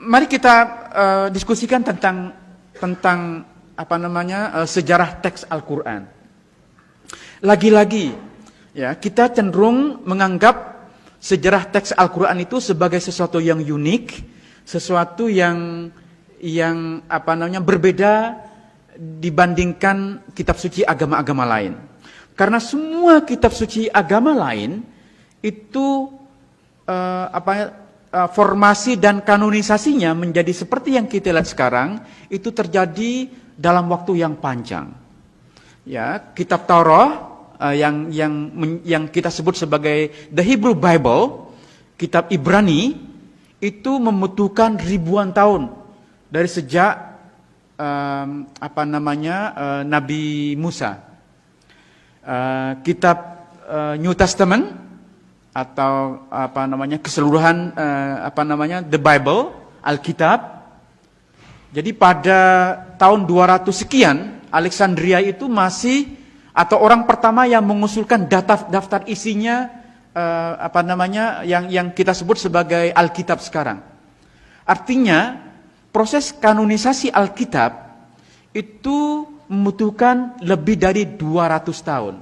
mari kita diskusikan tentang sejarah teks Al-Quran. Lagi-lagi, ya, kita cenderung menganggap sejarah teks Al-Quran itu sebagai sesuatu yang unik, sesuatu yang berbeda dibandingkan kitab suci agama-agama lain. Karena semua kitab suci agama lain itu formasi dan kanonisasinya menjadi seperti yang kita lihat sekarang itu terjadi dalam waktu yang panjang. Ya, kitab Taurat yang kita sebut sebagai the Hebrew Bible, kitab Ibrani itu membutuhkan ribuan tahun dari sejak Nabi Musa. Kitab New Testament atau keseluruhan the Bible, Alkitab. Jadi pada tahun 200 sekian Alexandria itu masih atau orang pertama yang mengusulkan daftar isinya yang kita sebut sebagai Alkitab sekarang. Artinya proses kanonisasi Alkitab itu membutuhkan lebih dari 200 tahun.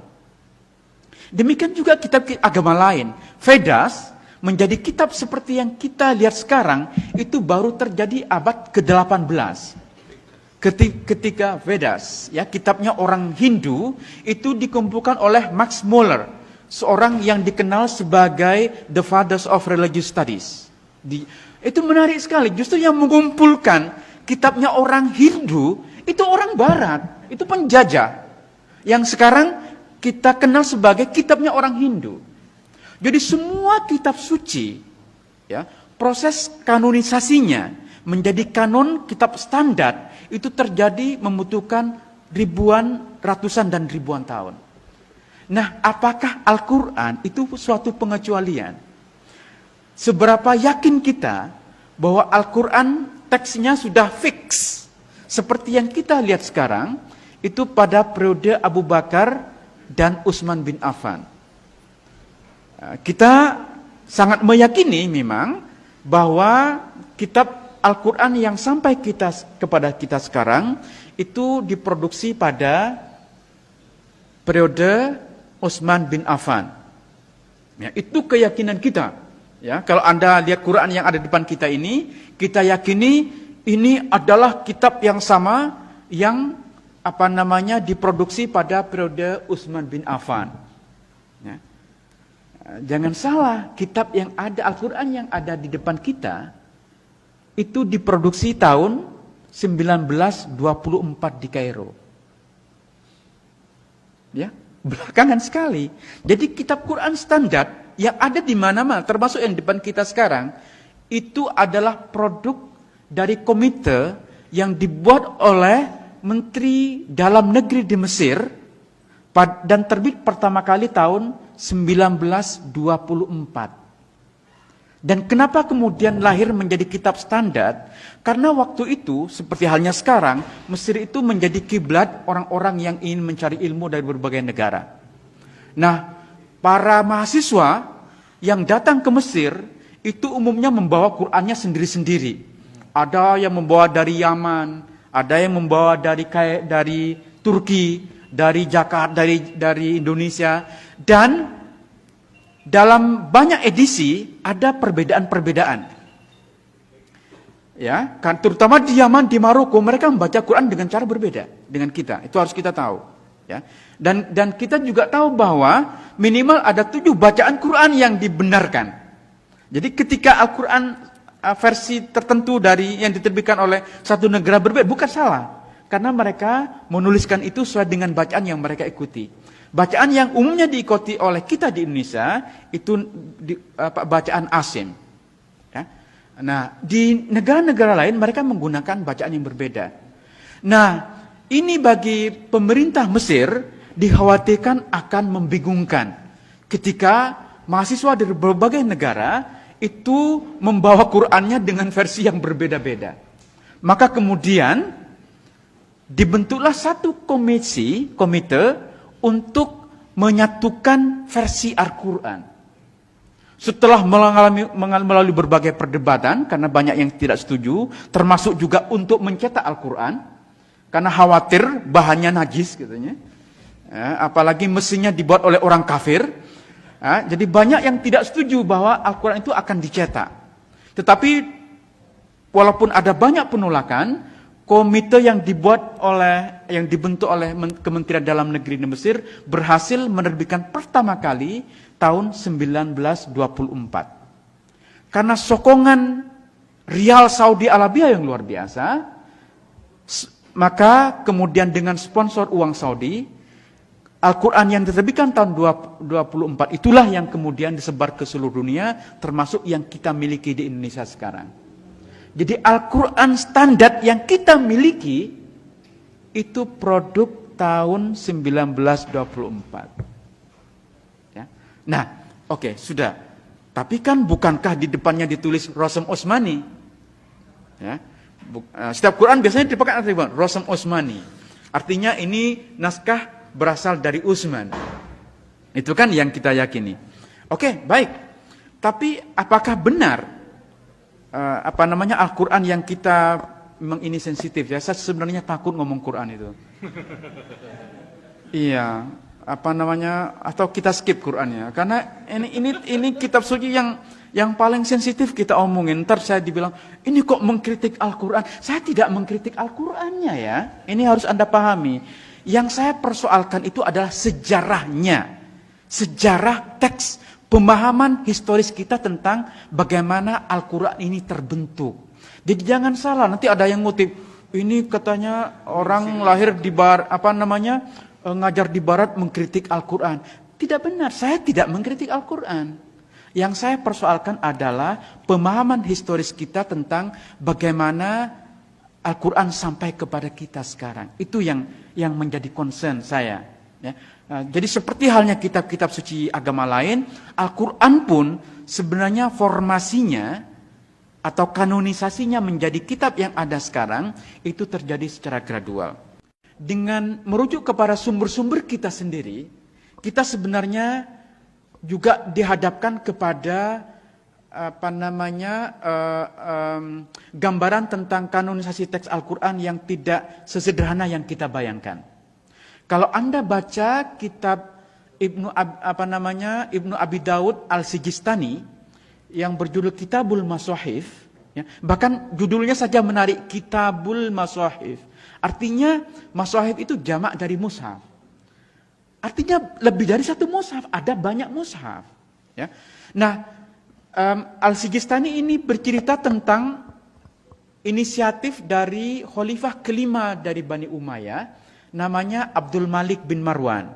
Demikian juga kitab agama lain. Vedas menjadi kitab seperti yang kita lihat sekarang itu baru terjadi abad ke-18. Ketika Vedas, ya, kitabnya orang Hindu itu dikumpulkan oleh Max Muller, seorang yang dikenal sebagai the fathers of religious studies. Itu menarik sekali. Justru yang mengumpulkan kitabnya orang Hindu itu orang Barat, itu penjajah. Yang sekarang kita kenal sebagai kitabnya orang Hindu. Jadi semua kitab suci, ya, proses kanonisasinya menjadi kanon kitab standar itu terjadi membutuhkan ratusan dan ribuan tahun. Nah, apakah Al-Quran itu suatu pengecualian? Seberapa yakin kita bahwa Al-Quran teksnya sudah fix seperti yang kita lihat sekarang itu pada periode Abu Bakar dan Utsman bin Affan. Kita sangat meyakini memang bahwa kitab Al-Quran yang sampai kepada kita sekarang itu diproduksi pada periode Utsman bin Affan. Ya, itu keyakinan kita. Ya, kalau Anda lihat Quran yang ada di depan kita ini, kita yakini ini adalah kitab yang sama yang diproduksi pada periode Utsman bin Affan. Ya. Jangan salah, kitab yang ada, Al-Quran yang ada di depan kita itu diproduksi tahun 1924 di Kairo. Ya, belakangan sekali. Jadi kitab Quran standar yang ada di mana-mana, termasuk yang di depan kita sekarang, itu adalah produk dari komite yang dibuat oleh Menteri Dalam Negeri di Mesir dan terbit pertama kali tahun 1924. Dan kenapa kemudian lahir menjadi kitab standar? Karena waktu itu, seperti halnya sekarang, Mesir itu menjadi kiblat orang-orang yang ingin mencari ilmu dari berbagai negara. Nah, para mahasiswa yang datang ke Mesir, itu umumnya membawa Qur'annya sendiri-sendiri. Ada yang membawa dari Yaman, ada yang membawa dari Turki, dari Jakarta, dari Indonesia, dan dalam banyak edisi ada perbedaan-perbedaan. Ya, kan terutama di Yaman, di Maroko, mereka membaca Quran dengan cara berbeda dengan kita. Itu harus kita tahu, ya. Dan kita juga tahu bahwa minimal ada 7 bacaan Quran yang dibenarkan. Jadi ketika Al-Quran versi tertentu dari yang diterbitkan oleh satu negara berbeda, bukan salah, karena mereka menuliskan itu sesuai dengan bacaan yang mereka ikuti. Bacaan yang umumnya diikuti oleh kita di Indonesia itu bacaan Asim. Ya. Nah, di negara-negara lain mereka menggunakan bacaan yang berbeda. Nah, ini bagi pemerintah Mesir dikhawatirkan akan membingungkan ketika mahasiswa dari berbagai negara itu membawa Qur'annya dengan versi yang berbeda-beda. Maka kemudian dibentuklah satu komite untuk menyatukan versi Al-Quran. Setelah melalui berbagai perdebatan, karena banyak yang tidak setuju, termasuk juga untuk mencetak Al-Quran, karena khawatir bahannya najis katanya. Apalagi mesinnya dibuat oleh orang kafir. Jadi banyak yang tidak setuju bahwa Al-Quran itu akan dicetak. Tetapi walaupun ada banyak penolakan, komite yang dibentuk oleh Kementerian Dalam Negeri di Mesir berhasil menerbitkan pertama kali tahun 1924. Karena sokongan rial Saudi Arabia yang luar biasa, maka kemudian dengan sponsor uang Saudi, Al-Quran yang diterbitkan tahun 24 itulah yang kemudian disebar ke seluruh dunia, termasuk yang kita miliki di Indonesia sekarang. Jadi Al-Quran standar yang kita miliki itu produk tahun 1924. Ya. Nah, oke, sudah. Tapi kan bukankah di depannya ditulis Rosem Osmani? Ya. Setiap Quran biasanya dipakai artikel Rosem Osmani. Artinya ini naskah berasal dari Utsman. Itu kan yang kita yakini. Oke, baik. Tapi apakah benar Al-Quran yang kita memang ini sensitif ya? Saya sebenarnya takut ngomong Quran itu. Iya, atau kita skip Qurannya, karena ini kitab suci yang paling sensitif kita omongin. Ntar saya dibilang ini kok mengkritik Al-Quran. Saya tidak mengkritik Al-Qurannya ya. Ini harus Anda pahami. Yang saya persoalkan itu adalah sejarahnya. Sejarah teks, pemahaman historis kita tentang bagaimana Al-Quran ini terbentuk. Jadi jangan salah, nanti ada yang ngutip, ini katanya orang lahir di barat, ngajar di barat mengkritik Al-Quran. Tidak benar, saya tidak mengkritik Al-Quran. Yang saya persoalkan adalah pemahaman historis kita tentang bagaimana Al-Quran sampai kepada kita sekarang. Itu yang menjadi concern saya. Ya. Jadi seperti halnya kitab-kitab suci agama lain, Al-Quran pun sebenarnya formasinya atau kanonisasinya menjadi kitab yang ada sekarang, itu terjadi secara gradual. Dengan merujuk kepada sumber-sumber kita sendiri, kita sebenarnya juga dihadapkan kepada gambaran tentang kanonisasi teks Al-Quran yang tidak sesederhana yang kita bayangkan. Kalau Anda baca kitab Ibnu Abi Daud Al-Sijistani yang berjudul Kitabul Masahif, ya, bahkan judulnya saja menarik, Kitabul Masahif. Artinya Masahif itu jamak dari mushaf. Artinya lebih dari satu mushaf, ada banyak mushaf. Ya. Nah, Al-Sijistani ini bercerita tentang inisiatif dari khalifah kelima dari Bani Umayyah, namanya Abdul Malik bin Marwan.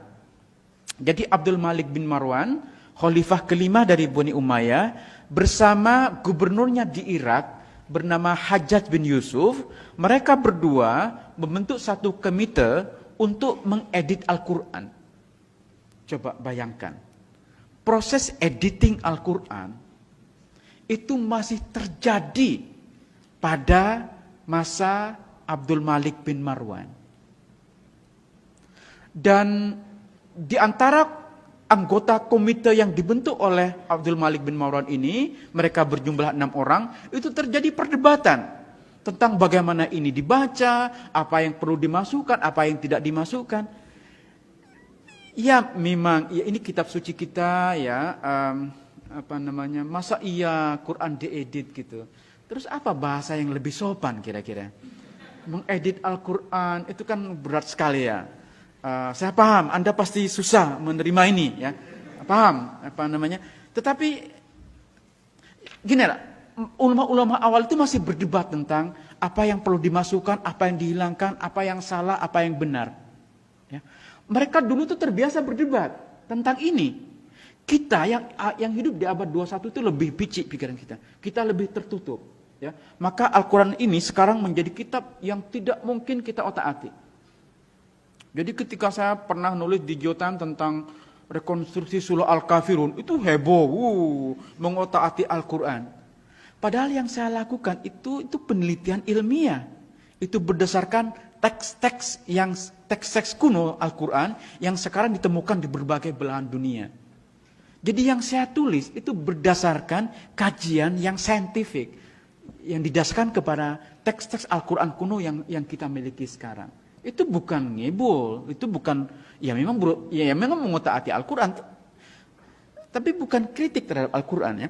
Jadi Abdul Malik bin Marwan, khalifah kelima dari Bani Umayyah, bersama gubernurnya di Irak bernama Hajjaj bin Yusuf, mereka berdua membentuk satu komite untuk mengedit Al-Quran. Coba bayangkan, proses editing Al-Quran itu masih terjadi pada masa Abdul Malik bin Marwan. Dan di antara anggota komite yang dibentuk oleh Abdul Malik bin Marwan ini, mereka berjumlah 6 orang, itu terjadi perdebatan tentang bagaimana ini dibaca, apa yang perlu dimasukkan, apa yang tidak dimasukkan. Ya memang, ya ini kitab suci kita ya, masa iya Quran diedit gitu. Terus apa bahasa yang lebih sopan kira-kira? Mengedit Al-Quran itu kan berat sekali ya. Saya paham, Anda pasti susah menerima ini ya. Paham Tetapi gini lah, ulama-ulama awal itu masih berdebat tentang apa yang perlu dimasukkan, apa yang dihilangkan, apa yang salah, apa yang benar. Ya. Mereka dulu tuh terbiasa berdebat tentang ini. Kita yang hidup di abad 21 itu lebih picik pikiran kita. Kita lebih tertutup. Ya. Maka Al-Quran ini sekarang menjadi kitab yang tidak mungkin kita otak-atik. Jadi ketika saya pernah nulis di Geotan tentang rekonstruksi surah Al-Kafirun, itu heboh, mengotak-atik Al-Quran. Padahal yang saya lakukan itu penelitian ilmiah. Itu berdasarkan teks-teks kuno Al-Quran yang sekarang ditemukan di berbagai belahan dunia. Jadi yang saya tulis itu berdasarkan kajian yang saintifik, yang didasarkan kepada teks-teks Al-Quran kuno yang kita miliki sekarang. Itu bukan ngebul, itu bukan, ya memang mengotak-atik Al-Quran, tapi bukan kritik terhadap Al-Quran ya.